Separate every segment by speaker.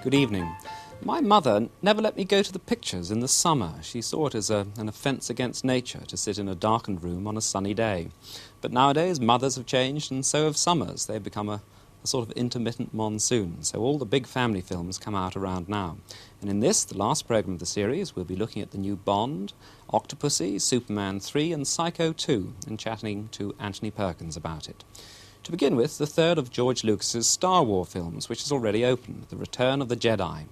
Speaker 1: Good evening. My mother never let me go to the pictures in the summer. She saw it as an offence against nature to sit in a darkened room on a sunny day. But nowadays mothers have changed and so have summers. They've become a sort of intermittent monsoon. So all the big family films come out around now. And in this, the last programme of the series, we'll be looking at the new Bond, Octopussy, Superman 3 and Psycho 2 and chatting to Anthony Perkins about it. To begin with, the third of George Lucas's Star Wars films, which has already opened, The Return of the Jedi.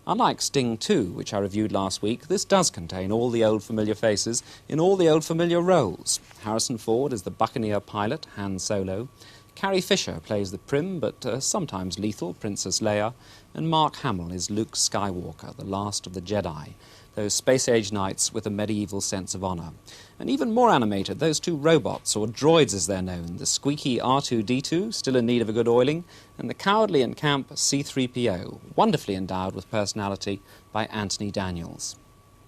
Speaker 1: Unlike Sting 2, which I reviewed last week, this does contain all the old familiar faces in all the old familiar roles. Harrison Ford is the Buccaneer pilot, Han Solo. Carrie Fisher plays the prim but sometimes lethal Princess Leia. And Mark Hamill is Luke Skywalker, the last of the Jedi, those space-age knights with a medieval sense of honour. And even more animated, those two robots, or droids as they're known, the squeaky R2-D2, still in need of a good oiling, and the cowardly and camp C-3PO, wonderfully endowed with personality by Anthony Daniels.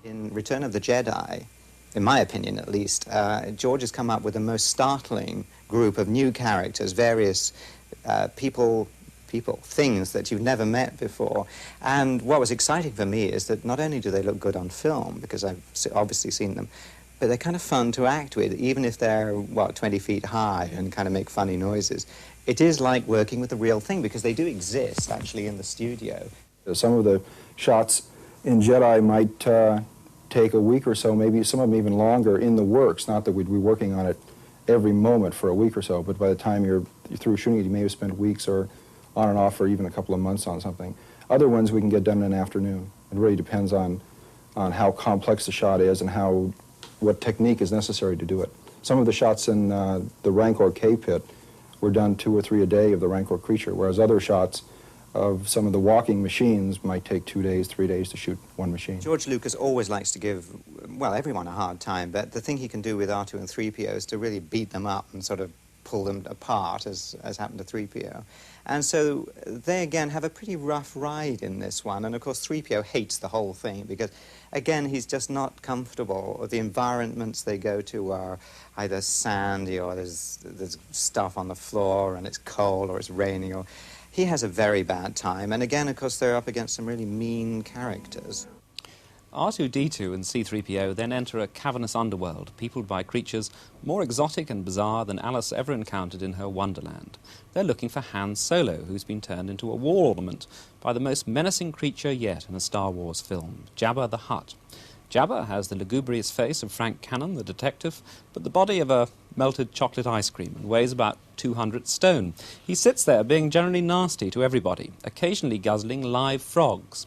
Speaker 2: In Return of the Jedi, in my opinion at least, George has come up with the most startling group of new characters, various things that you've never met before. And what was exciting for me is that not only do they look good on film, because I've obviously seen them, but they're kind of fun to act with, even if they're, 20 feet high and kind of make funny noises. It is like working with the real thing, because they do exist, actually, in the studio.
Speaker 3: Some of the shots in Jedi might take a week or so, maybe some of them even longer in the works. Not that we'd be working on it every moment for a week or so, but by the time you're through shooting it, you may have spent weeks or on and off for even a couple of months on something. Other ones we can get done in an afternoon. It really depends on how complex the shot is and what technique is necessary to do it. Some of the shots in the Rancor K-pit were done 2 or 3 a day of the Rancor creature, whereas other shots of some of the walking machines might take 2 days, 3 days to shoot one machine.
Speaker 2: George Lucas always likes to give, everyone a hard time, but the thing he can do with R2 and 3PO is to really beat them up and sort of pull them apart, as happened to 3PO. And so they, again, have a pretty rough ride in this one. And, of course, 3PO hates the whole thing because, again, he's just not comfortable. The environments they go to are either sandy or there's stuff on the floor and it's cold or it's raining. Or he has a very bad time. And, again, of course, they're up against some really mean characters.
Speaker 1: R2-D2 and C-3PO then enter a cavernous underworld, peopled by creatures more exotic and bizarre than Alice ever encountered in her Wonderland. They're looking for Han Solo, who's been turned into a wall ornament by the most menacing creature yet in a Star Wars film, Jabba the Hutt. Jabba has the lugubrious face of Frank Cannon, the detective, but the body of a melted chocolate ice cream and weighs about 200 stone. He sits there being generally nasty to everybody, occasionally guzzling live frogs.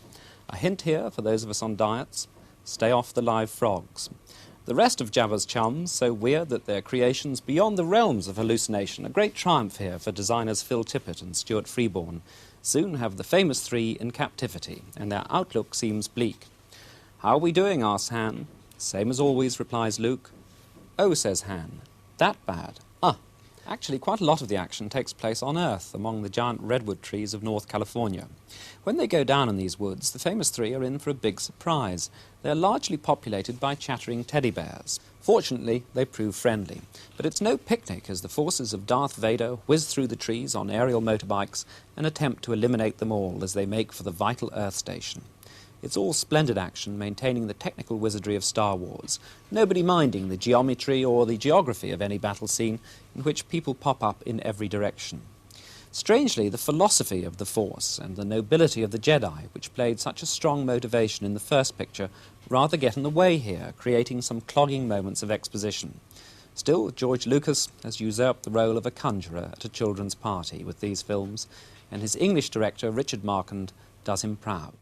Speaker 1: A hint here for those of us on diets: stay off the live frogs. The rest of Jabba's chums, so weird that they're creations beyond the realms of hallucination, a great triumph here for designers Phil Tippett and Stuart Freeborn, soon have the famous three in captivity, and their outlook seems bleak. "How are we doing?" asks Han. "Same as always," replies Luke. "Oh," says Han, "that bad?" Actually, quite a lot of the action takes place on Earth, among the giant redwood trees of North California. When they go down in these woods, the famous three are in for a big surprise. They're largely populated by chattering teddy bears. Fortunately, they prove friendly. But it's no picnic as the forces of Darth Vader whiz through the trees on aerial motorbikes and attempt to eliminate them all as they make for the vital Earth station. It's all splendid action, maintaining the technical wizardry of Star Wars, nobody minding the geometry or the geography of any battle scene in which people pop up in every direction. Strangely, the philosophy of the Force and the nobility of the Jedi, which played such a strong motivation in the first picture, rather get in the way here, creating some clogging moments of exposition. Still, George Lucas has usurped the role of a conjurer at a children's party with these films, and his English director, Richard Marquand, does him proud.